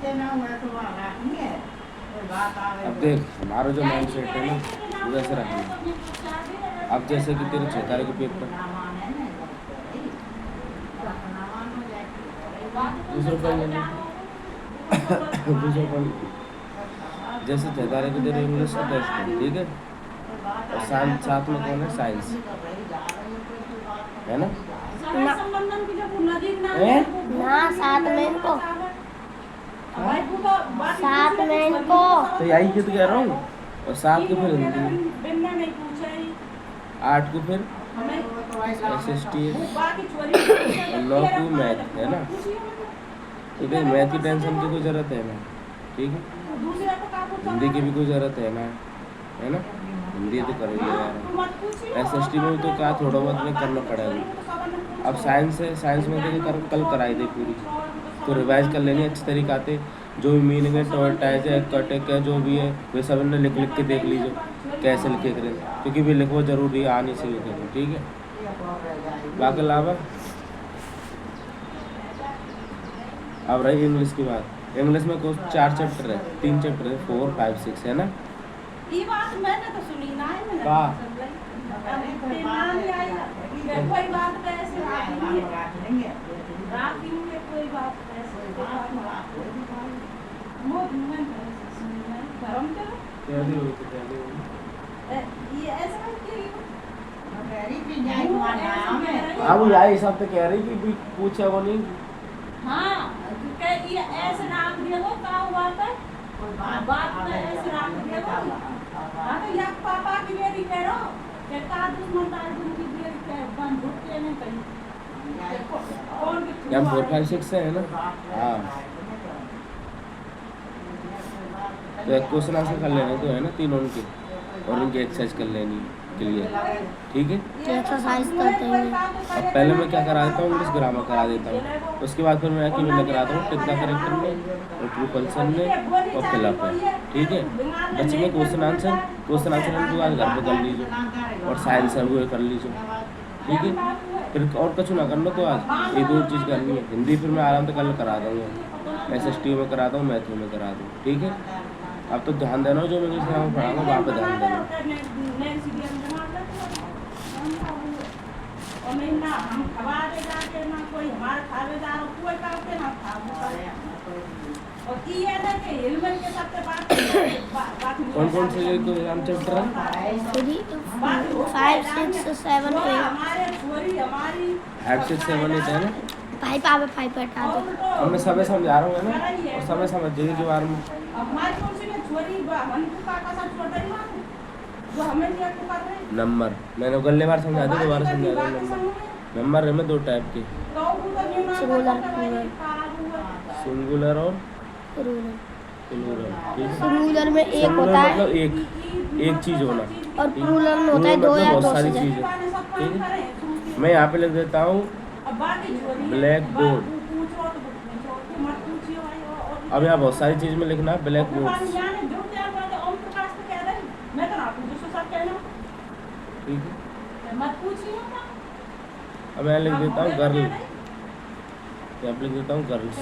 अब देख हमारा जो माइंड सेट है ना वैसे रखना। अब जैसे कि तेरे 6 तारीख के पेपर दूसरा पढ़ लेंगे दूसरा पढ़ जैसे 6 तारीख को तेरे इंग्लिश का टेस्ट है, ठीक है, और साथ में कौन है साइंस है ना? ना साथ में इनको तो यही तो कह रहा हूँ। और 7 को फिर हिंदी, 8 को फिर SST और 9 को मैथ है ना? तो भाई मैथ की टेंशन की कोई ज़रूरत है ना, ठीक है। हिंदी की भी कोई ज़रूरत है ना, है ना? हिंदी तो करेंगे यार। SST में तो क्या थोड़ा बहुत में करना पड़ेगा। अब साइंस है, साइंस में तो कल कराई दे पूरी, तो रिवाइज कर लेनी अच्छी तरीके आते। जो भी मीनिंग है टॉयटाइज है कटेक है जो भी है वे सब ने लिख के देख लीजिए कैसे लिखे करें, क्योंकि भी लिखो जरूरी है आने से लिखे, ठीक है। बाकी अलावा अब रही इंग्लिश की बात। इंग्लिश में कुछ 4 चैप्टर है, 3 चैप्टर है, 4, 5, 6 है ना? ये बात मैंने तो सुनी ना है मैंने का कोई बात पे ऐसे रात में कोई बात ऐसे बहुत मन सुनी मैं गरम करो कैसी हुई थी कैसी हुई? ये ऐसा क्यों अब यही सब तो कह रही कि भी पूछा वो नहीं। हाँ ये ऐसे नाम दिया वो का हुआ था बात में ऐसे नाम दिया वो हाँ तो या पापा की मेरी कह रहा कि का दुश्मन तार की मेरी कह बन झुके नहीं कहीं कौन या 4, 5, 6 है ना? हाँ तो एक क्वेश्चन आंसर कर लेने तो है ना तीनों उनके, और उनकी एक्सरसाइज कर लेनी क्लियर, ठीक है। एक्सरसाइज करते हैं। अब पहले मैं क्या करा देता हूँ इंग्लिश ग्रामर करा देता हूँ, उसके बाद फिर मैं मैं कराता हूँ कितना करेक्टर में और ट्रू फंक्शन में और फिलअप है, ठीक है। बच्चे में क्वेश्चन आंसर उनके बाद घर पर कर लीजिए और साइंस है वो कर लीजिए, ठीक है। फिर और कुछ ना करना तो आज ये 2 चीज़ करनी है। हिंदी फिर मैं आराम से कल करा दूँगा, SST में कराता हूँ, मैथ में करा दूँ, ठीक है। अब तो ध्यान देना जो मैं इंग्लिश ग्रामर पढ़ाऊँगा वहाँ पर ध्यान देना। और नहीं ना हम खवा दे जाके ना कोई हमारे खावेदार कोई काम के ना खावा और ये है ना कि हेलमेट के साथ बात कौन से ये कोई एग्जाम चैप्टर है? 5, 6, 7, 8 हमारे छोरी हमारी 5, 6, 7, 8 है ना? 5 आवे 5 हटा दो। अब मैं समय समझा रहा हूँ ना, और समय समझ जाइए के बारे में। हमारी कौन सी छोरी हमको का साथ छोड़ रही है जो हमें दिया को कर रहे नंबर मैंने अगले बार समझा दिया, दोबारा समझा दूँ। नंबर है में 2 टाइप के, सिंगुलर और प्लूरल, ठीक है। सिंगुलर में एक होता है मतलब एक चीज़ होना, और प्लूरल में होता है 2 या 2 बहुत सारी से चीज़ें, ठीक है। मैं यहाँ पे लिख देता हूँ ब्लैक बोर्ड। अब यहाँ बहुत सारी चीज़ में लिखना ब्लैक बोर्ड, ठीक है। अब मैं लिख देता हूँ गर्ल, यहाँ लिख देता हूँ गर्ल्स।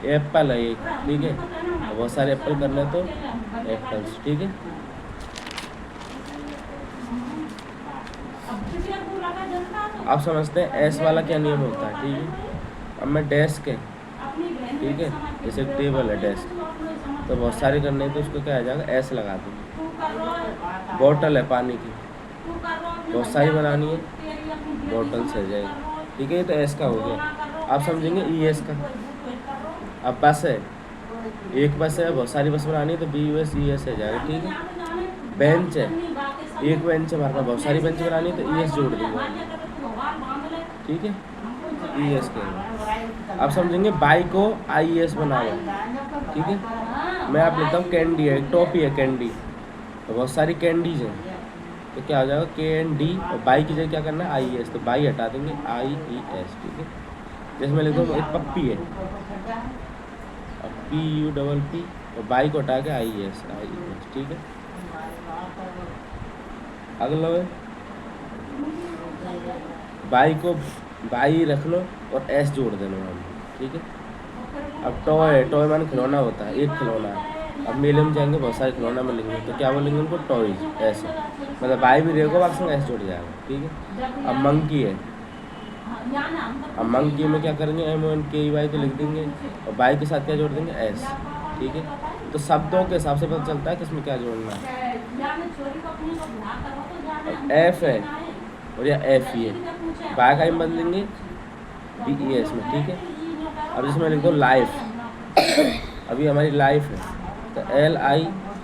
एप्पल है एक, ठीक है। बहुत सारे एप्पल करने तो एप्पल्स, ठीक है। आप समझते हैं एस वाला क्या नियम होता है, ठीक है। अब मैं डेस्क है, ठीक है, जैसे टेबल है डेस्क, तो बहुत सारे करने हैं तो उसको क्या आ जाएगा एस लगा दूँगी। बॉटल है पानी की, बहुत सारी बनानी है, बॉटल से जाएगी, ठीक है। ये तो एस का हो गया। आप समझेंगे ES का। अब बस है, एक बस है, बहुत सारी बस बनानी है तो BUS ES है जाएगा, ठीक है। बेंच है, एक बेंच है भरना, बहुत सारी बेंच बनानी है तो ES जोड़ दूँगा, ठीक है। ES के आप समझेंगे बाइक को IES बना हुआ, ठीक है। मैं आप लेता हूँ कैंडी है, एक टॉफी है कैंडी, तो बहुत सारी कैंडीज हैं तो क्या हो जाएगा KND, और बाई की जगह क्या करना है IES, तो बाई हटा देंगे IES, ठीक है। जैसे मैं लिखता हूँ एक पप्पी है, PUPP, और बाई को हटा के IES, ठीक है। अगला है बाई को वाई रख लो और एस जोड़ देना वहाँ में, ठीक है। अब टॉय, टॉय माने खिलौना होता है, एक खिलौना है। अब मेले में जाएंगे बहुत सारे खिलौना मिलेंगे, तो क्या बोलेंगे उनको, टॉयज, ऐसे। मतलब वाई भी रहेगा, वाक संग एस जुड़ जाएगा, ठीक है। अब मंकी है, अब मंकी में क्या करेंगे, MONKEY तो लिख देंगे और वाई के साथ क्या जोड़ देंगे, एस, ठीक है। तो शब्दों के हिसाब से पता चलता है किसमें क्या जोड़ना है। अब एफ है और या एफ ही है, वाई का ही बदलेंगे BES में, ठीक है। अब इसमें लिख दो लाइफ, अभी हमारी लाइफ है तो LI,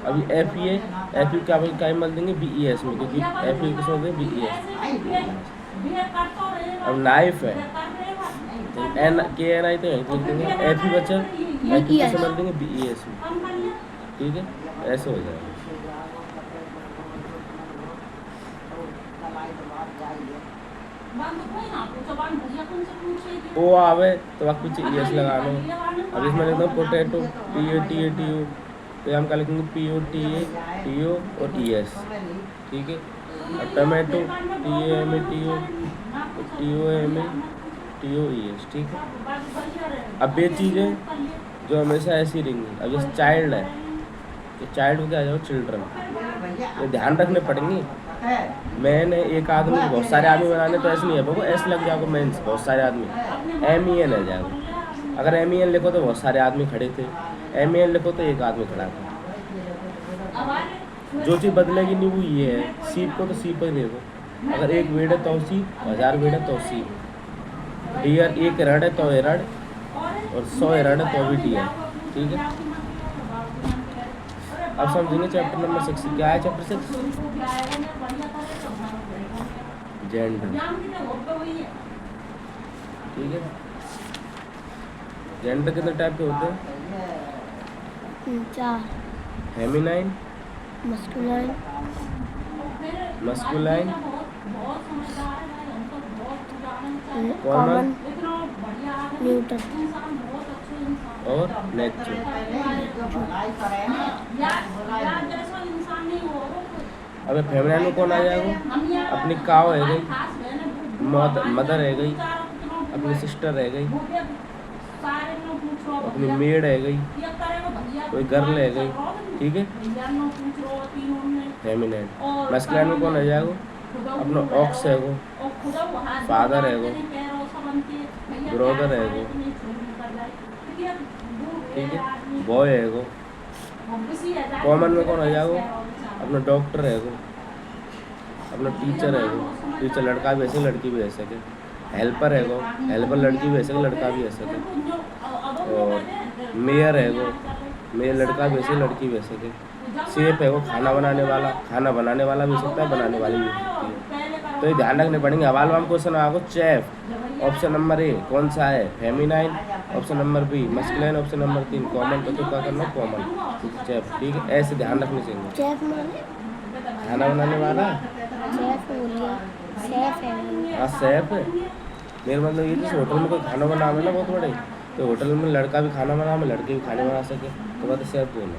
अभी FE है, FE क्या ही बदल देंगे BES में, क्योंकि FE किसमें देंगे, BES। अब नाइफ है तो KNI तो यहीं लिख देंगे, FE बचा, FE किसे बदल देंगे BES में, ठीक है। ऐसे हो जाएगा। ओ आवे तो वक्त पीछे ES लगा लो। अब इसमें लिख दो पोटैटो, PATATO, तो हम क्या लिखेंगे, POTATO और ES, ठीक है। अब टमाटो, TAMATO, TOMATOES, ठीक है। अब ये चीज़ें जो हमेशा ऐसी रहेंगी। अब जैसे चाइल्ड है तो चाइल्ड को क्या आ जाओ, चिल्ड्रन, ये ध्यान रखने पड़ेंगे। मैंने एक आदमी, बहुत सारे आदमी बनाने तो ऐसे नहीं है बाबू, ऐसे लग जाओगे मेंस, बहुत सारे आदमी, MEN है जाएगा। अगर MEN लिखो तो बहुत सारे आदमी खड़े थे, MEN लिखो तो एक आदमी खड़ा था। जो चीज़ बदलेगी नहीं वो ये है, सीप को तो सीप ही देखो, अगर एक वेड़ है तो सीप, 1000 वेड़ है तो सीप। डियर, एक रड है तो रड, और 100 रड है तो भी डियर, ठीक है। अब समझेंगे चैप्टर नंबर 6, क्या है चैप्टर 6, जेंडर, ठीक है। जेंडर कितने टाइप के होते हैं, 4, feminine, masculine, masculine, common, neutral और नेचुरल। अबे फेमिनाइन में कौन आ जाएगा, अपनी काव है गई, मदर है गई, अपनी सिस्टर रह गई, अपनी मेड है गई, कोई गर्ल है गई, ठीक है, फेमिनाइन। मस्कुलाइन में कौन आ जाएगा, अपना ऑक्स है गो, फादर है गो, ब्रदर है गो, ठीक है, बॉय है गो। कॉमन में कौन आ जाएगा, अपना डॉक्टर है गो, अपना टीचर है गो, टीचर लड़का भी ऐसे लड़की भी ऐसे के, हेल्पर है गो, हेल्पर लड़की भी ऐसे लड़का भी ऐसे के, और मेयर है गो, मेयर लड़का भी ऐसे लड़की भी ऐसे के। शेफ है वो, खाना बनाने वाला, खाना बनाने वाला भी हो सकता है, बनाने वाली भी हो सकती है। तो ये ध्यान रखने पड़ेंगे। हवाल वाम क्वेश्चन आपको चेफ, ऑप्शन नंबर A कौन सा है, feminine, option number B masculine, option number 3 common, तो क्या करना, कॉमन, चेफ, ठीक है। ऐसे ध्यान रखने चाहिए। शेफ माने, खाना बनाने वाला, शेफ बोलिए, शेफ है। हाँ शेफ है, मेरा मतलब ये जैसे होटल में कोई खाना बनावे ना बहुत बड़े, तो होटल में लड़का भी खाना बनावे, लड़के भी खाने बना सके, तो बात शेफ बोलो।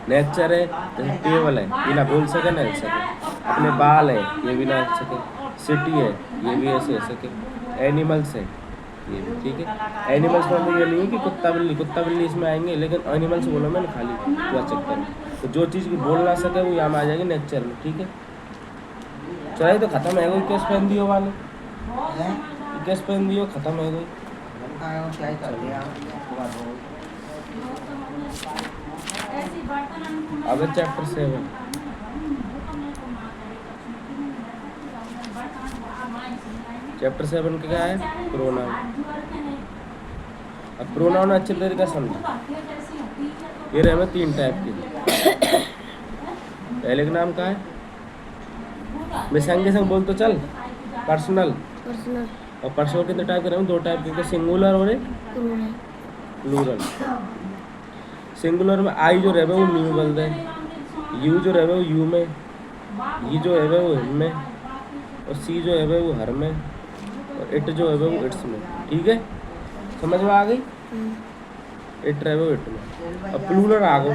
नेचर है, जैसे टेबल है, ये ना बोल सके ना हिल सके, अपने बाल है ये भी ना हिल सके, सिटी है ये भी ऐसे हिल सके, एनिमल्स है ये भी, ठीक है। एनिमल्स मतलब ये नहीं है कि कुत्ता बिल्ली इसमें आएंगे, लेकिन एनिमल्स बोलो मैं खाली पूरा चक्कर। तो जो चीज़ की बोल ना सके वो यहाँ में आ जाएगी नेचर में, ठीक है। चलिए तो खत्म है गई, कैश पहन दियो वाले, कैश पहन दियो, खत्म है गई। अब चैप्टर 7, चैप्टर 7 क्या है, प्रोनाउन। अब प्रोनाउन अच्छे तरीके से समझो। ये रहे हमें 3 टाइप के। पहले का नाम क्या है, मैं संगे संग बोल तो चल, पर्सनल, और पर्सनल कितने टाइप के रहे, 2 टाइप के, सिंगुलर और एक प्लूरल। सिंगुलर में आई जो रहे वो मी में बदल दे, यू जो रहे वो यू में, ई जो है वो हिम में, और सी जो है वो हर में, और इट जो है वो इट्स में, ठीक है। समझ में आ गई, इट रहे वो इट में। अब प्लूरल आ गो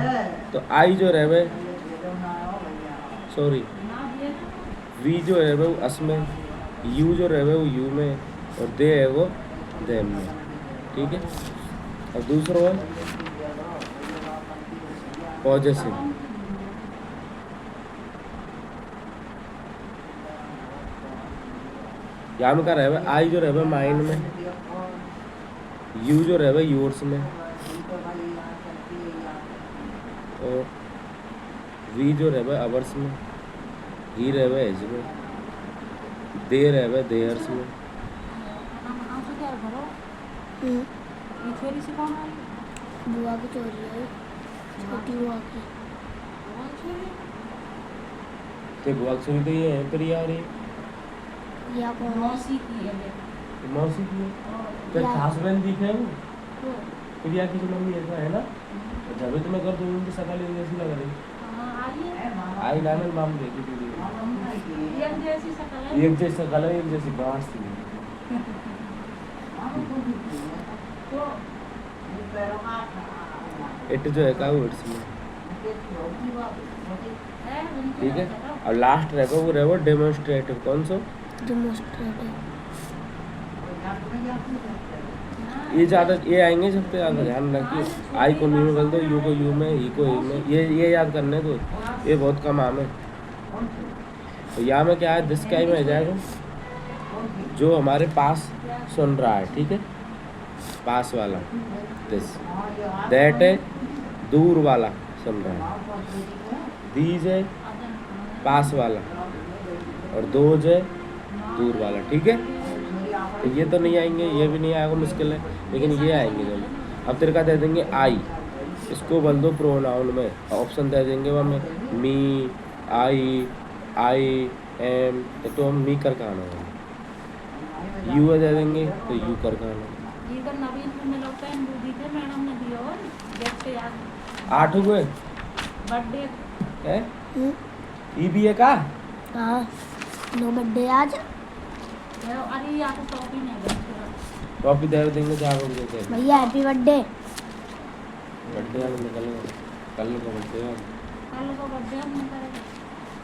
तो आई जो रहे, सॉरी वी जो है वो अस में, यू जो रहे वो यू में और दे है वो देम में, ठीक है। और दूसरा है पॉजेसिव, यहाँ में क्या रहे आई जो रहे माइंड में, यू जो रहे योर्स में, और वी जो रहे अवर्स में, ही रहे एज में, दे रहे देयर्स में। ये छोरी से कौन आई? बुआ की चोरी है, छोटी बुआ की। कौन छोरी? तो बुआ की चोरी तो ये है पर यार ये या कौन है? मौसी की है ये। मौसी की है। तो या- खास बहन दिखे है वो तो प्रिया की जो मम्मी ऐसा है ना, जब भी तुम्हें कर दूँ उनकी शकल जैसी लग रही। हाँ आइए। आई नाम माम देखी थी एक जैसी शकल है। एक जैसा कलर एक जैसी बांस थी। तो इट जो है का वर्ड्स में, है उनकी ठीक है। बताओ। और लास्ट रहेगा वो रहेगा डेमोन्स्ट्रेटिव, कौन सा? डेमोन्स्ट्रेटिव। ये ज़्यादा ये आएंगे सबसे ज़्यादा ध्यान रखिए। आई को न्यू में बदल दो, यू को यू में, ई को ई में, ये याद करने को, ये बहुत कम आम है। तो यहाँ में क्या है, दिस क्या में आ जाएगा जो हमारे पास सुन रहा है, ठीक है, पास वाला दिस। दैट है दूर वाला सुन रहा है, दीज है पास वाला, और दोज है दूर वाला, ठीक है। तो ये तो नहीं आएंगे, ये भी नहीं आएगा, मुश्किल है, लेकिन ये आएंगे दोनों। अब तेरे का दे देंगे आई, इसको बोल दो प्रोनाउन में, ऑप्शन दे देंगे वो हमें मी, आई एम, तो हम मी कर खाना है। यू दे देंगे तो यू कर खाना। ये तो नवीन में लगता है बूढ़ी थे मैडम ने दिया और देखते याद 8 हुए बर्थडे है, ई भी है का? हाँ, नो बर्थडे आज। अरे यहाँ तो टॉपी नहीं है। टॉपी दे देंगे जहाँ को देते हैं। भैया हैप्पी बर्थडे। बर्थडे आज निकल कल को बर्थडे है, कल को बर्थडे हम करेंगे।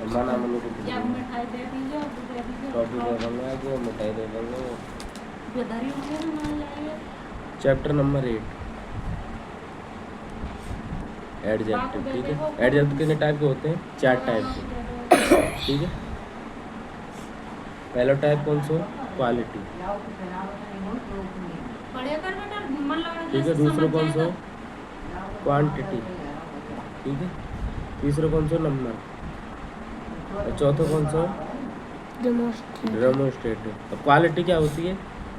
माना हम लोग को जब मिठाई दे दीजिए और दे दीजिए टॉपी दे देंगे, जो मिठाई दे देंगे। जो धरी होंगे ना मान लाइए। चैप्टर नंबर 8 एडजेक्टिव, ठीक है। एडजेक्टिव कितने टाइप के होते हैं? 4 टाइप के, ठीक है। पहला टाइप कौन सा? क्वालिटी, पढ़े कर बेटा मन लग रहा है। ठीक है। दूसरा कौन सा? क्वांटिटी, ठीक है। तीसरा कौन सा? नंबर। और चौथा कौन सा? डेमोन्स्ट्रेटिव। डेमोन्स्ट्रेटिव। अब क्वालिटी क्या होती है?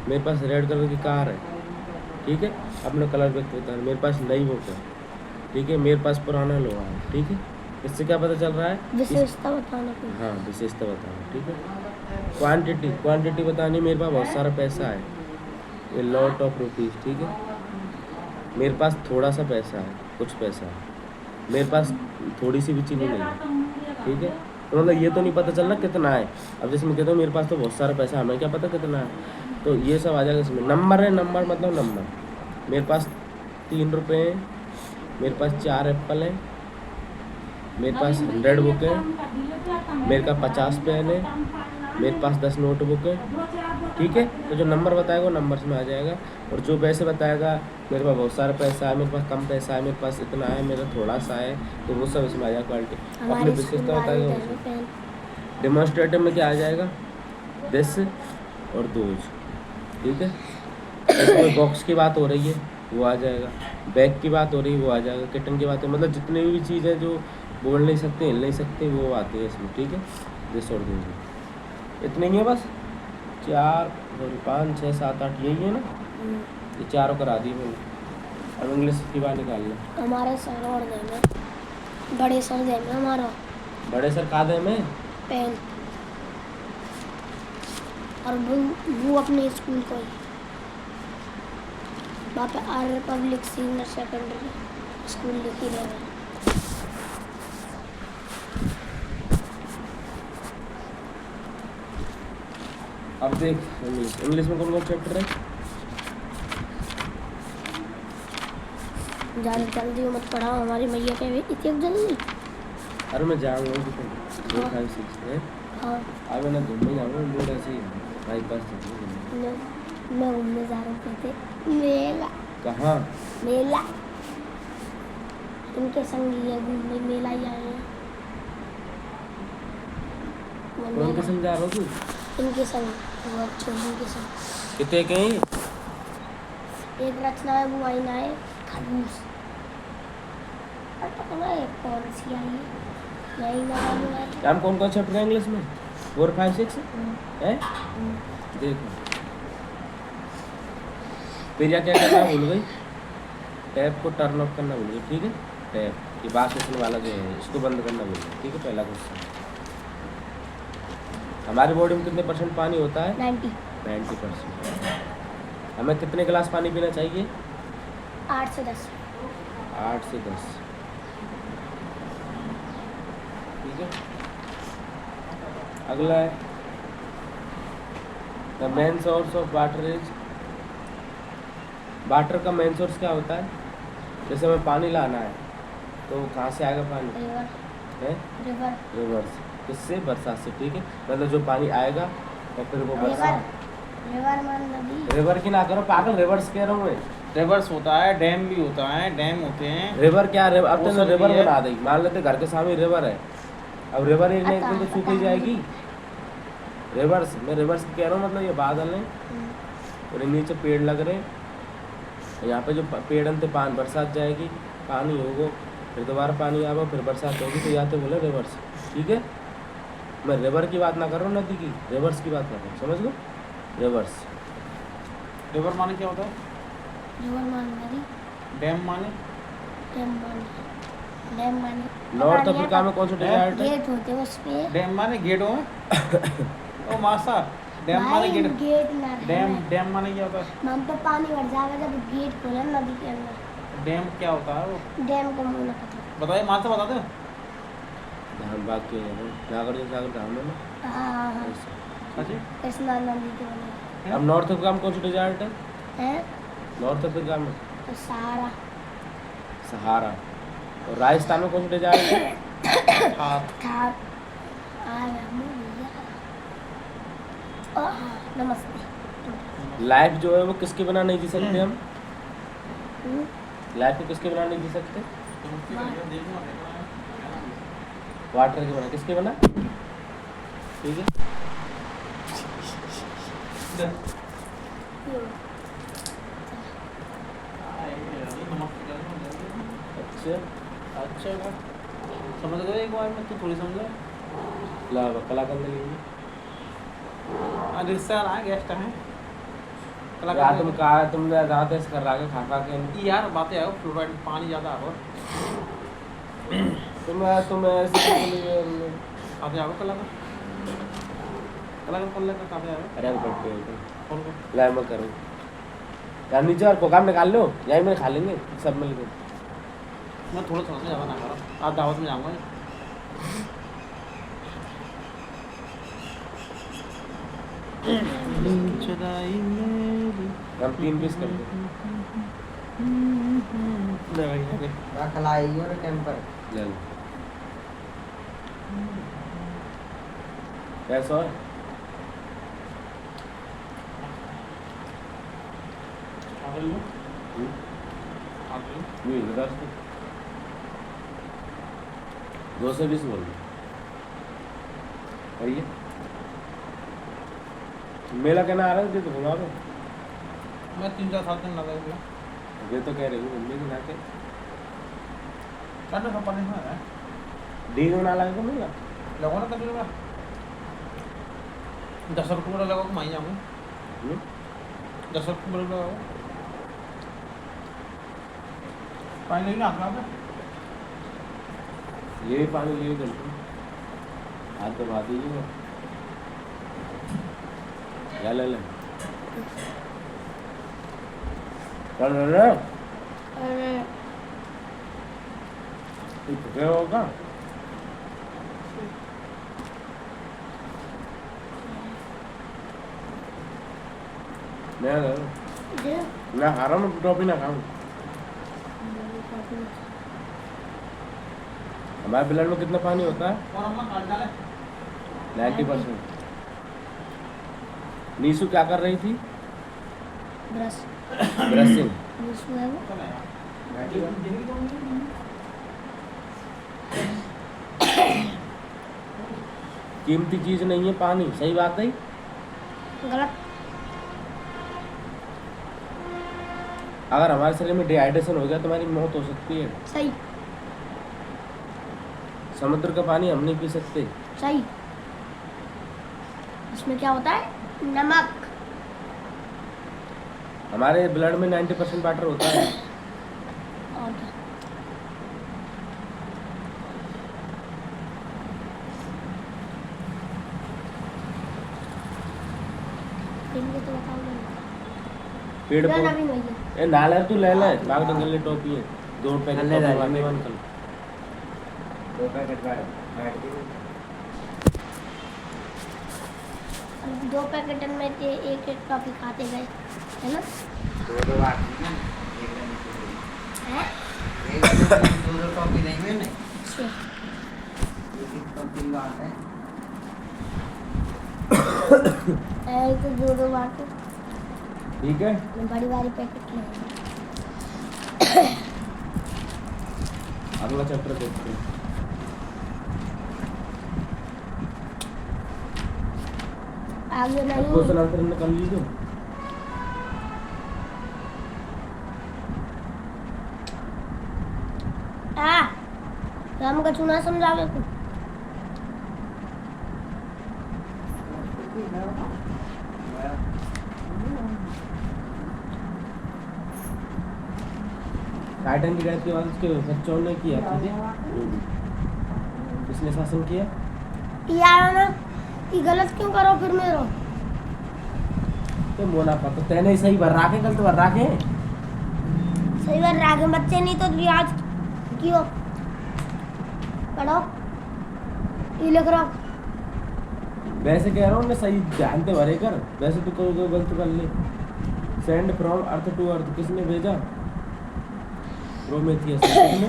मेरे पास रेड कलर की कार है, ठीक है, अपना कलर व्यक्त होता है। मेरे पास नई बुक है, ठीक है, मेरे पास पुराना लोहा है, ठीक है। इससे क्या पता चल रहा है? विशेषता बताना कोई। हाँ, विशेषता बताना, ठीक है। क्वांटिटी, क्वांटिटी बतानी, मेरे पास बहुत सारा पैसा है, ए लॉट ऑफ रुपीज़, ठीक है। मेरे पास थोड़ा सा पैसा है, कुछ पैसा है, मेरे पास थोड़ी सी भी चीज़ नहीं है, ठीक है। तो मतलब ये तो नहीं पता चलना कितना है। अब जैसे मैं कहता हूँ मेरे पास तो बहुत सारा पैसा है, हमें क्या पता कितना है, तो ये सब आ जाएगा इसमें। नंबर है, नंबर मतलब नंबर। मेरे पास 3 रुपये हैं, मेरे पास 4 एप्पल हैं, मेरे पास 100 बुक है, मेरे पास 50 पेन है, मेरे पास 10 नोटबुक है, ठीक है। तो जो नंबर बताएगा वो नंबर्स में आ जाएगा। और जो पैसे बताएगा, मेरे पास बहुत सारा पैसा है, मेरे पास कम पैसा है, मेरे पास इतना है, मेरा थोड़ा सा है, तो वो सब इसमें आ जाएगा क्वालिटी। अपनी हमारे स्कूल विशेषता वाले बताएगा घर उसमें। में पेन। डेमोन्स्ट्रेटिव में क्या आ जाएगा? दिस और दोज, ठीक है। इसमें बॉक्स की बात हो रही है वो आ जाएगा, बैग की बात हो रही है वो आ जाएगा, किटन की बात हो, मतलब जितनी भी चीज़ें जो बोल नहीं सकते, हिल नहीं सकते, वो आती है इसमें, ठीक है। दिस और दोज, इतने ही है बस। 4 और 5 6 7 8 यही है ना, ये चारों करा दी मैंने। अब इंग्लिश की बात निकाल लें। हमारे सर और दे में, बड़े सर दे में हमारा बड़े सर का दे में पेन, और वो अपने स्कूल को ही वहाँ पे R public senior secondary school लिखी रहे हैं। अब देख इंग्लिश, इंग्लिश में कौन कौन चैप्टर है? ज़्यादा जल्दी मत पढ़ाओ, हमारी मैया के भी इतनी जल्दी। अरे मैं जाऊँगा 2 5 6 है। हाँ, अब मैं घूमने जाऊँगा, मूड ऐसे ही है। भाई बस चलिए। मैं घूमने जा रहा हूँ कहते मेला कहाँ? मेला इनके संग ये घूमने मेला ही आए हैं। मैं कौन के मेला- संग जा रहा हो तू? इनके संग वो अच्छे इनके संग कितने के हैं? एक रचना है वो आईना है खरगोश और पता नहीं एक कौन सी आई है यही ना मालूम है। हम कौन कौन चैप्टर है इंग्लिश में? 4, 5, 6 है? देखो फिर क्या करना भूल गई? टैब को टर्न ऑफ करना भूल गई, ठीक है? टैब ये बात सुनने वाला जो है इसको बंद करना भूल गई, ठीक है? पहला क्वेश्चन, हमारी बॉडी में कितने % पानी होता है? 90%। हमें कितने गिलास पानी पीना चाहिए? 8 से 10 8 से 10, ठीक है? अगला है the main source of water is, water का मेन सोर्स क्या होता है? जैसे हमें पानी लाना है तो कहाँ से आएगा पानी? रिवर है रिवर रिवर्स, किससे? बरसात से, ठीक है? मतलब जो पानी आएगा और फिर वो रिवर बरसात, रिवर मान नदी रिवर की ना करो पागल, रिवर्स कह रहा हूँ मैं। रिवर्स होता है, डैम भी होता है, डैम होते हैं। रिवर क्या? रिवर अब वो तो सब रिवर भी है। बना देगी, मान लेते घर के सामने रिवर है, अब रिवर एक ना एक दिन तो सूख ही जाएगी। रिवर्स, मैं रिवर्स कह रहा हूँ, मतलब ये बादल है और ये नीचे पेड़ लग रहे हैं, यहाँ पे जो पेड़ अंत पानी बरसात जाएगी, पानी होगा, फिर दोबारा पानी आएगा, फिर बरसात होगी, तो यहाँ तो बोले रिवर्स, ठीक है? मैं रिवर की बात ना कर रहा हूँ, नदी की, रिवर्स की बात कर रहा हूँ, समझ लो? रिवर्स। रिवर माने क्या होता है? रिवर मान नदी डैम माने? डैम माने नॉर्थ अफ्रीका में कौन सा डेजर्ट है? गेट होते हैं उस पे डैम माने गेटों में? ओ मासा, डैम माने भाई गेट। गेट ना डैम डैम माने क्या होता है? मन पे पानी भर जाएगा जब गेट खोला नदी के अंदर। डैम क्या होता है वो? डैम का मुंह ना पता। बताइए, मासा बता दो। धाम बाग के नागार्जुन सागर धाम है ना, हाँ ऐसा। अच्छा, कृष्णा नदी के बने अब नॉर्थ अफ्रीका में कौन सा डेजर्ट है? हैं नॉर्थ अफ्रीका में तो सारा सहारा, और राजस्थान में कौन सा डेजर्ट है? हाँ। था आ रहा हूँ भैया। नमस्ते। लाइफ जो है वो किसके बिना नहीं जी सकते हम? हम्म, लाइफ को किसके बिना नहीं जी सकते? वाटर के बिना, किसके बिना? ठीक है? ये अच्छा, अच्छा समझ गए एक बार में, तो थोड़ी समझे। ला कला करने लेंगे रिश्तेदार आए, गेस्ट हैं। यार तुम कहा तुम रात ऐसे कर रहा है खा के यार बातें आओ, फ्लोराइड पानी ज़्यादा आओ, तुम ऐसे काफी आओ कल का काफी आओ। अरे पड़ते कौन को? ला मैं करूँ यार, नीचे और प्रोग्राम निकाल लो, यहीं में खा लेंगे सब मिल के। मैं थोड़ा थोड़ा सा ज़्यादा ना करो, आज दावत में जाऊँगा। हम 3 पीस कर दो, रखलाई और टेम्पर ले लो। कैसा है? ये 220 बोल रहे और ये मेला कहना आ रहा है तो घुमा दो। मैं 3-4 दिन लगा दिया। ये तो कह रही हूँ घूमने की जाके चलो सब पानी में है, डी में ना लगे तो मेला लगो ना तभी लगा 10 रुपये लगाओ तो माही जाऊँगा। 10 रुपये लगाओ पानी लेके आना है। ये भी पानी ले जल्दी हाथ दबा दीजिए या ले ले चल रहे अरे क्या होगा? मैं हारा में टॉफी ना खाऊं। हमारे ब्लड में कितना पानी होता है? और अम्मा काट डाले 90%। नीशु क्या कर रही थी? ब्रश। ब्रशिंग। नीशु है वो। कीमती चीज नहीं है पानी, सही बात है। गलत। अगर हमारे शरीर में डिहाइड्रेशन हो गया तो हमारी मौत हो सकती है। सही। समुद्र का पानी हम नहीं पी सकते। सही। इसमें क्या होता है? नमक। हमारे ब्लड में 90% वाटर होता है। और क्या? इनके तो बताओ ना। पेड़ ना पौधे नवीन भैया। ए नाले तू ले ले, भाग दंगल टोपी है 2 पैकेट ले ले, टॉफी ले ले। अंकल। 2 पैकेट बैठ के 2 पैकेट में से एक एक टॉफी खाते गए, है ना? 2 बात नहीं, हैं? एक 2 टॉपी नहीं में नहीं, छः। एक टॉपी बात है। एक तो 2 बार तो ठीक है, बड़ी वाली पैकेट ले। अगला चैप्टर देखते हैं। आगे नहीं। क्वेश्चन आंसर हमने कर ली तो राम का चुना समझावे को। टाइटन की डेथ के बाद उसके बच्चों ने किया ठीक है, किसने शासन किया? यार ना ये गलत क्यों करो फिर मेरो? तो मोनाफा तो तैने ही सही भर राखे, गलत भर राखे। सही बार रागे बच्चे नहीं तो रियाज क्यों पढ़ो? ये लिख रहा वैसे कह रहा हूँ मैं सही ध्यान से भरे कर, वैसे तो कोई गलत कर ले। Send from earth to earth किसने भेजा? प्रोमेथियस ने।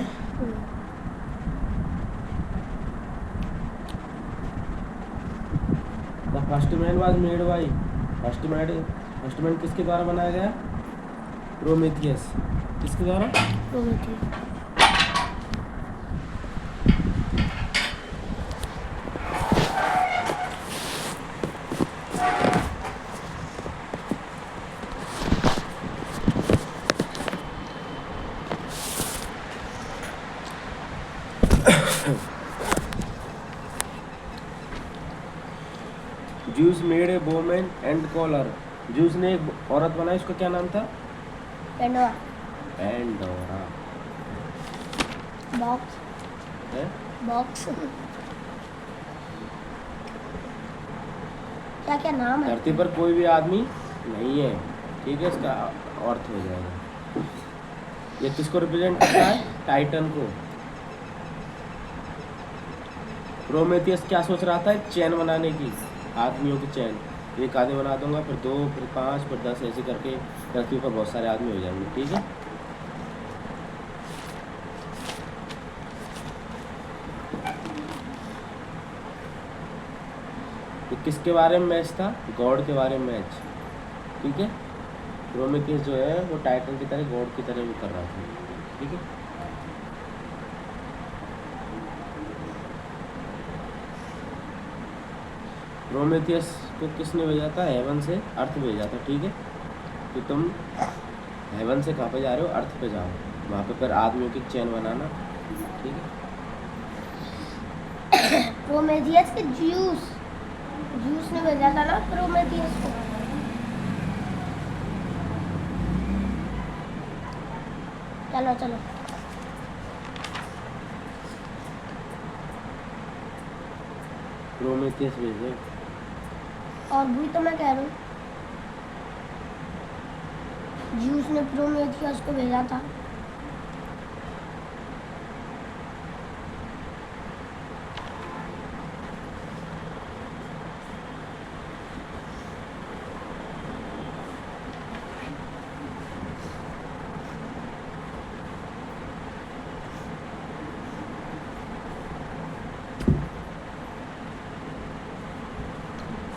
The first man was made by, first man किसके द्वारा बनाया गया? प्रोमेथियस। किसके द्वारा? Zeus made a women and collar. Zeus ने एक औरत बनाई, उसका क्या नाम था? पेंडोरा। पैंडोरा। बॉक्स। है? बॉक्स। क्या क्या नाम है? धरती पर कोई भी आदमी नहीं है, ठीक है, इसका अर्थ हो जाएगा। ये किसको रिप्रेजेंट करता है? टाइटन को। प्रोमेथियस क्या सोच रहा था? एक चैन बनाने की, आदमियों की चैन। एक आदमी बना दूंगा, फिर 2, फिर 5, फिर 10, ऐसे करके धरती पर बहुत सारे आदमी हो जाएंगे, ठीक है। तो किसके बारे में मैच था? गॉड के बारे में मैच, ठीक है। प्रोमेथियस जो है वो टाइटन की तरह, गॉड की तरह भी कर रहा था, ठीक है। प्रोमेथियस को किसने भेजा था? हेवन से अर्थ भेजा था, ठीक है। तो तुम हेवन से कहाँ पे जा रहे हो? अर्थ पे जाओ, वहाँ पे फिर आदमियों की चैन बनाना, ठीक है। प्रोमेथियस के ज्यूस ने भेजा था ना प्रोमेथियस को। चलो चलो प्रोमेथियस भेजे। और भी तो मैं कह रहा हूँ ज्यूस ने प्रोमेथियस को भेजा था।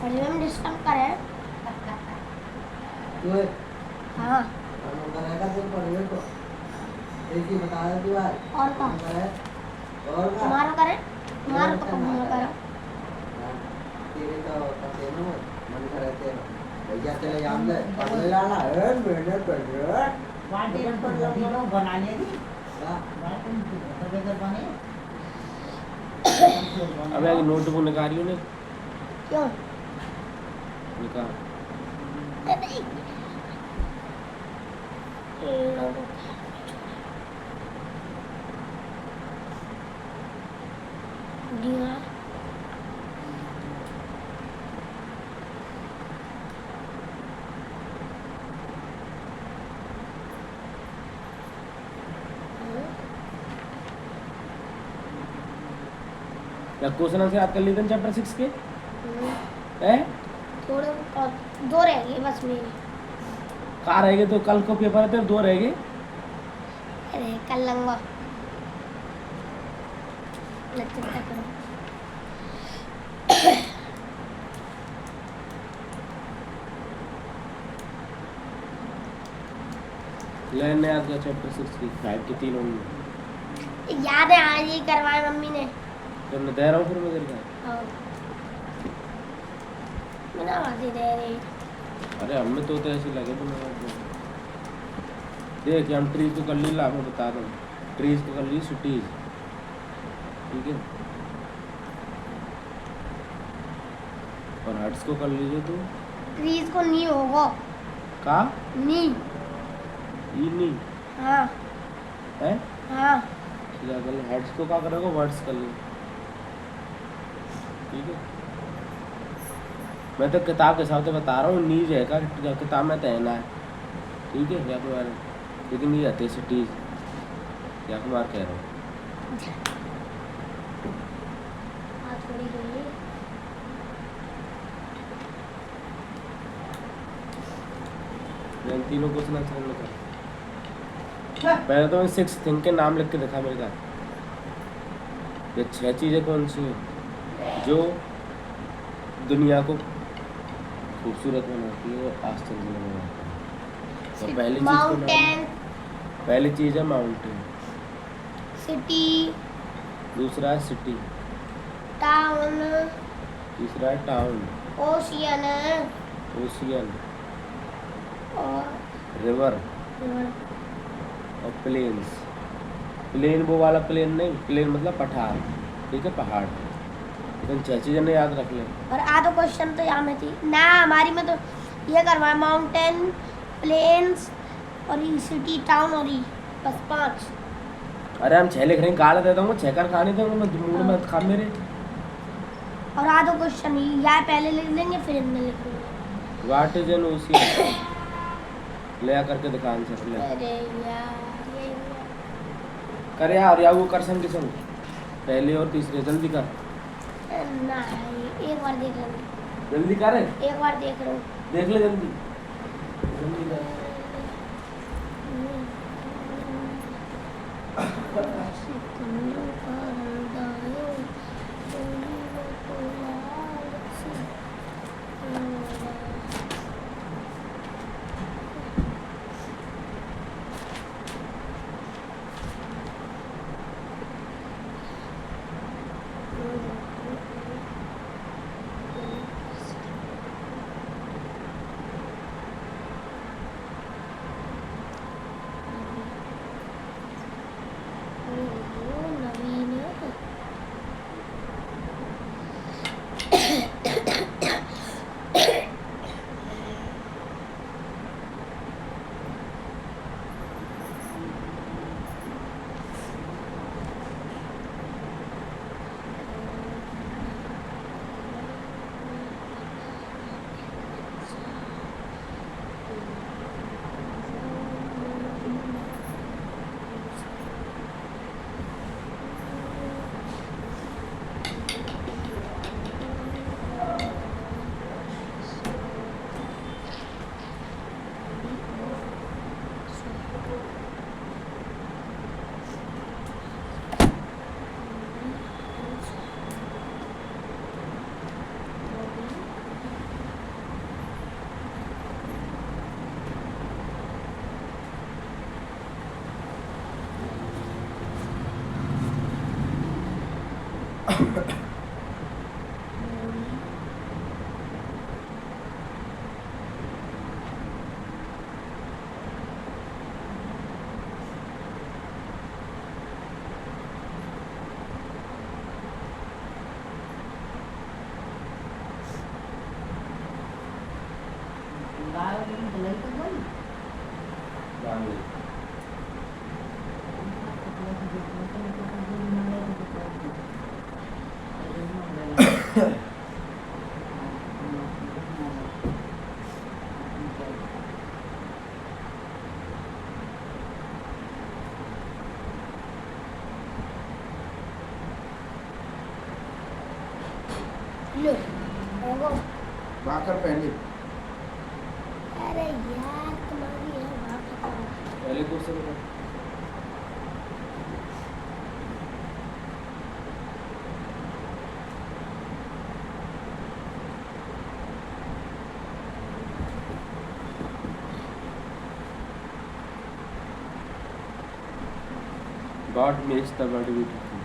और हम डिस्टर्ब करें है हाँ हम करेगा सिर्फ पढ़िए तो एक ही बता दे तू यार और का करे और का तुम्हारा करे तुम्हारा तो कम ना करो तेरे तो पते न मन करे तेरा भैया चले जाम ले पढ़ने लाला है मैंने पढ़ वाटी पर लोग बना ले दी हाँ वाटी तो बेहतर बने अब एक नोटबुक निकालियो ने क्यों निकाल नहीं लोगों दिया क्या क्वेश्चन आंसर याद कर लिए थे चैप्टर 6 के हैं थोड़े और दो रह गए बस मेरे कहाँ रहेंगे तो कल को पेपर है तो 2 रहेंगे अरे कल लंगा लेक्चर तक करो लेने याद किया चैप्टर 6 की 5 की 3 होंगे याद है आज ही करवाए मम्मी ने तो मैं दे रहा हूँ फिर मैं तेरे का और बिना बात ही दे रही अरे हमें तो ऐसे लगे तो मैं देख हम ट्रीज को कर ली ला मैं बता दूँ ट्रीज को कर ली सिटीज ठीक है और हर्ट्स को कर लीजिए तो ट्रीज को नहीं होगा का नहीं ई नहीं हाँ है हाँ ठीक है कल हेड्स को क्या करोगे वर्ड्स कर लीजिए ठीक है मैं तो किताब के हिसाब से बता रहा हूँ नीज है का किताब में तहना है ठीक है क्या कुमार लेकिन ये आते सिटीज क्या कुमार कह रहा हूँ आज थोड़ी गई इन तीनों क्वेश्चन आंसर हम लोग कर पहले तो मैं 6 थिंग के नाम लिख के दिखा मेरे का ये 6 चीज़ें कौन सी हैं जो दुनिया को खूबसूरत बनाती है और आश्चर्य बनाती है और पहली चीज़ का नाम माउंटेन पहली चीज़ है माउंटेन सिटी दूसरा है सिटी टाउन तीसरा है टाउन ओशियन ओशियन और रिवर और प्लेन्स प्लेन वो वाला प्लेन नहीं प्लेन मतलब पठार ठीक है पहाड़ तो 6 चीज़ें नहीं याद रख ले और आधा क्वेश्चन तो यहाँ में थी ना हमारी में तो ये करवाया माउंटेन प्लेन्स और ये सिटी टाउन और ये बस 5 अरे हम 6 लिख रहे हैं गाल देता हूँ 6 कर खाने दूंगा मैं मूड में खा मेरे और आधा क्वेश्चन यहाँ पहले लिख लेंगे फिर इनमें लिख लेंगे वाट इज एन ओशियन ले आ करके दिखा आंसर ले अरे यार ये कर यार या वो कर संग संग पहले और तीसरे जल्दी कर नहीं एक बार देख लेंगे जल्दी कर एक बार देख रहा हूँ देख ले जल्दी जल्दी कर मान ली। लो देखो। भाकर पहले अरे यार तुम्हारी है बात बताओ। पहले क्वेश्चन का God makes the world beautiful.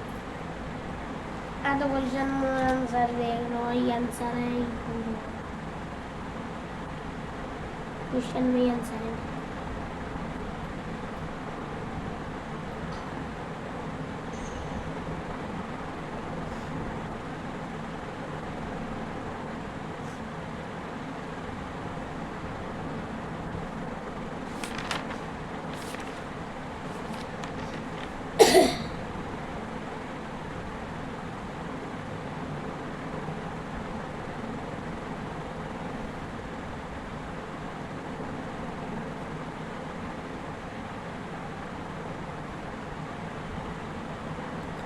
हाँ तो क्वेश्चन आंसर देख लो, ये आंसर है। क्वेश्चन में आंसर है।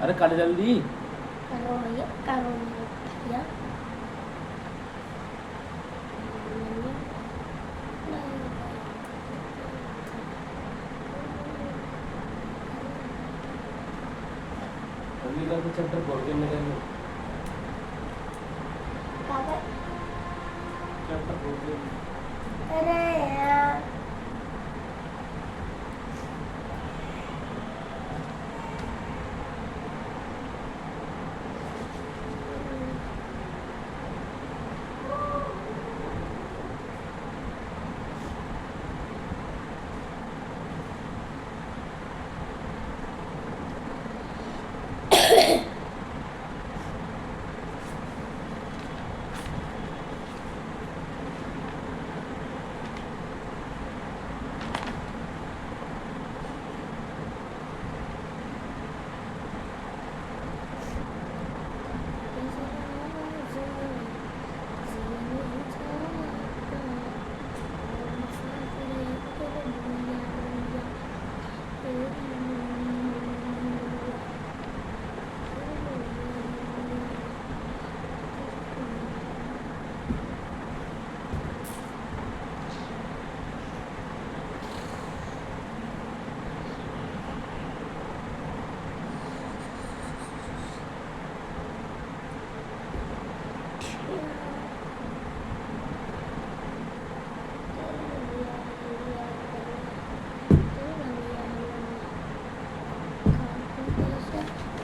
अरे कर जल्दी। करो भैया, करो भैया। जल्दी कर तो चैप्टर खोल के मेरे में चैप्टर खोल के। अरे यार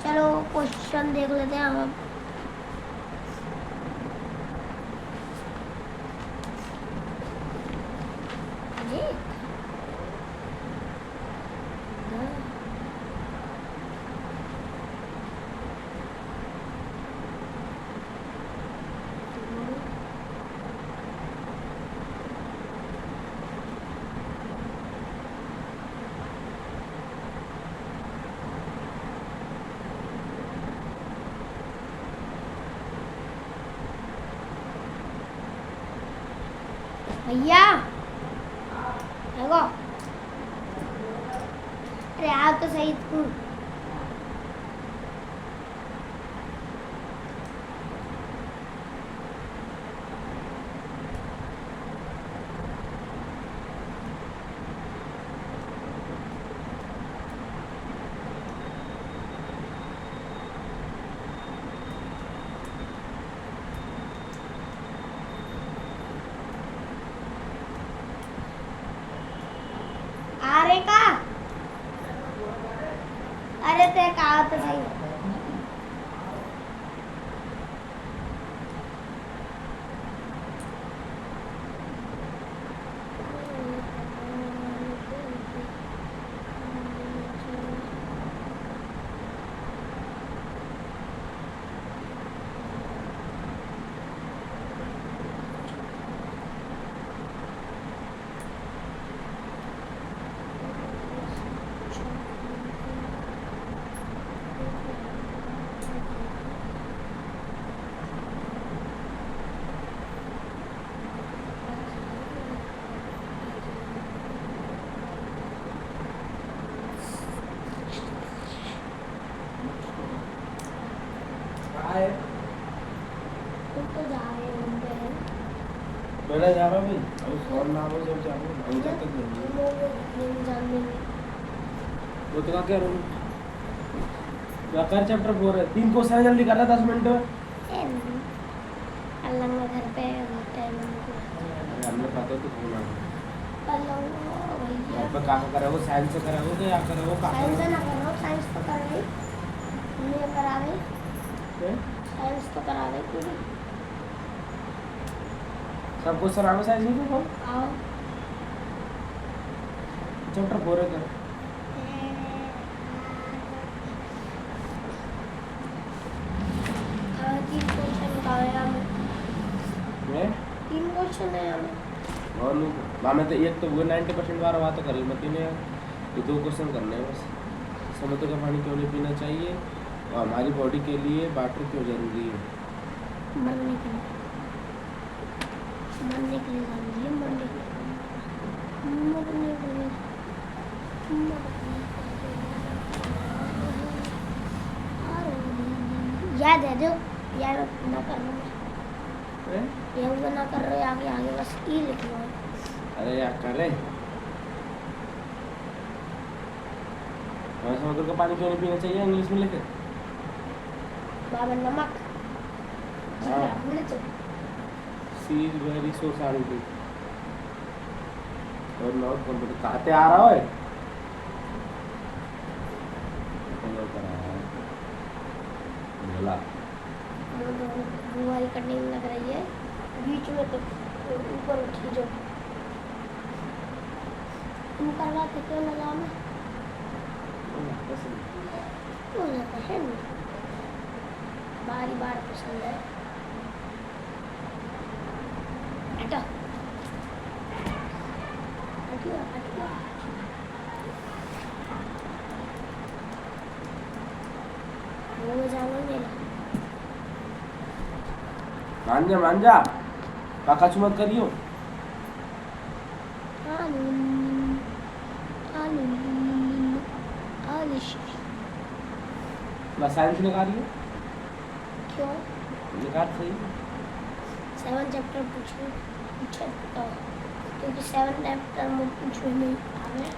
चलो क्वेश्चन देख लेते हैं हम। जी भैया देखो। अरे आप तो सही तू। अरे का अरे ते कहा तो सही। जा रहा हूँ भाई, अब फोन ना हो जब जा रहा हूँ अभी तक नहीं। जान देंगे वो तो क्या कह रहा हूँ, क्या कर चैप्टर 4 है, 3 क्वेश्चन जल्दी कर रहा 10 मिनट में। अल्लाह का घर पे होता है मम्मी अरे हमने पता तो फोन आ अल्लाह भैया घर पे कहाँ करा वो, साइंस से करा वो तो या करा वो कहाँ साइंस ना करो, साइंस तो कर रही मम्मी करा रही, साइंस तो करा रही पूरी। सब क्वेश्चन आगे साइंस में तो आओ चैप्टर 4 है कर। तीन क्वेश्चन का है हमें, मैं 3 क्वेश्चन है हमें। और नहीं मैं तो एक तो वो 90% बार बात कर रही मत ही नहीं, ये 2 क्वेश्चन करने हैं बस। समुद्र का पानी क्यों नहीं पीना चाहिए और हमारी बॉडी के लिए वाटर क्यों जरूरी है। मरने के लिए जरूरी है, मरने के लिए याद है जो याद ना कर रहे, ये वो ना कर रहे, आगे आगे बस ई लिख लो। अरे यार करे समुद्र का पानी क्यों नहीं पीना चाहिए इंग्लिश में लिखे। बाबा नमक हाँ मिर्च सी इज वेरी सो सॉल्टी और नॉट कंप्लीट कहते आ रहा है बोला बुआई करने में लग रही है, बीच में तो ऊपर उठी जो तुम करवाते क्यों लगा में हो जाता है ना, बारी बार पसंद है। हटो हटियो हटियो वो जानो मेरा मान जा काका मत करियो। मैं साइंस निकाल रही हूँ क्यों निकाल सही 7 चैप्टर पूछो क्योंकि 7 चैप्टर में पूछो नहीं आवे।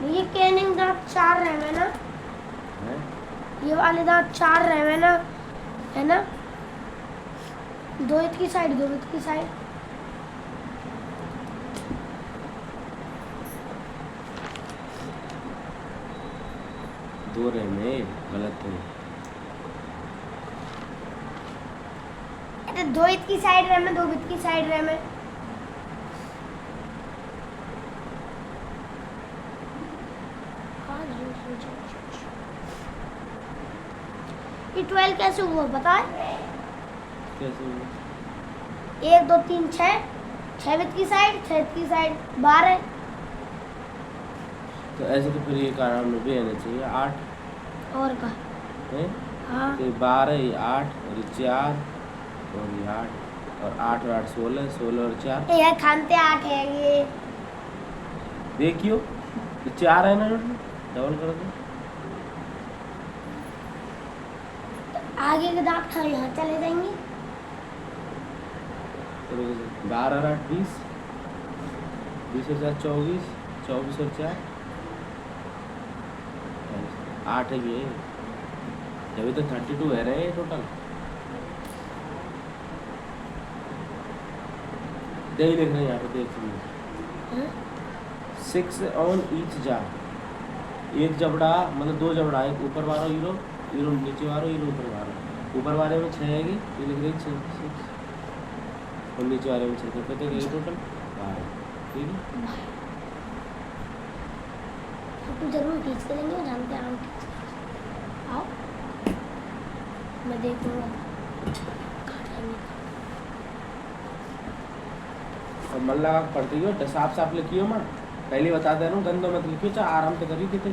ये कैनिंग दांत 4 रहे ना, ये वाले दांत 4 रहे ना, है ना, 2 की साइड 2 की साइड। दो रहे में गलत है। अरे 2 की साइड रहे में 2 की साइड रहे में ये 12 कैसे हुआ पता है? कैसे हुआ? 1 2 3 6 विद की साइड 6 की साइड 12। तो ऐसे तो फिर ये कारण में भी आना चाहिए 8 और का है हाँ तो 12 ये 8 और ये 4 और ये 8 और 8 और 8 16 16 और 4 ये खानते 8 है ये। देखियो तो 4 है ना डबल कर दो। आगे के दांत खाए यहाँ चले जाएंगे। तो 12 और 8 20 20 और 4 24 24 और 4 8 है ये अभी तो 32 है रहे टोटल। देख रहे हैं यहाँ पे देख 6 ऑन ईच जार, एक जबड़ा मतलब 2 जबड़ा, एक ऊपर वाला हीरो हीरो नीचे वाला हीरो ऊपर वाला, ऊपर वाले में 6 है ये लिख रही 6 और नीचे वाले में 6 तो कहते हैं टोटल 12 ठीक है। फोटो जरूर खींच के लेंगे, जानते हैं हम आओ मैं देखूंगा। और मन लगा पढ़ती हो साफ साफ लिखियो माँ पहले बता दे रहा हूँ, गंदो मत लिखियो, चाहे आराम से करियो कितने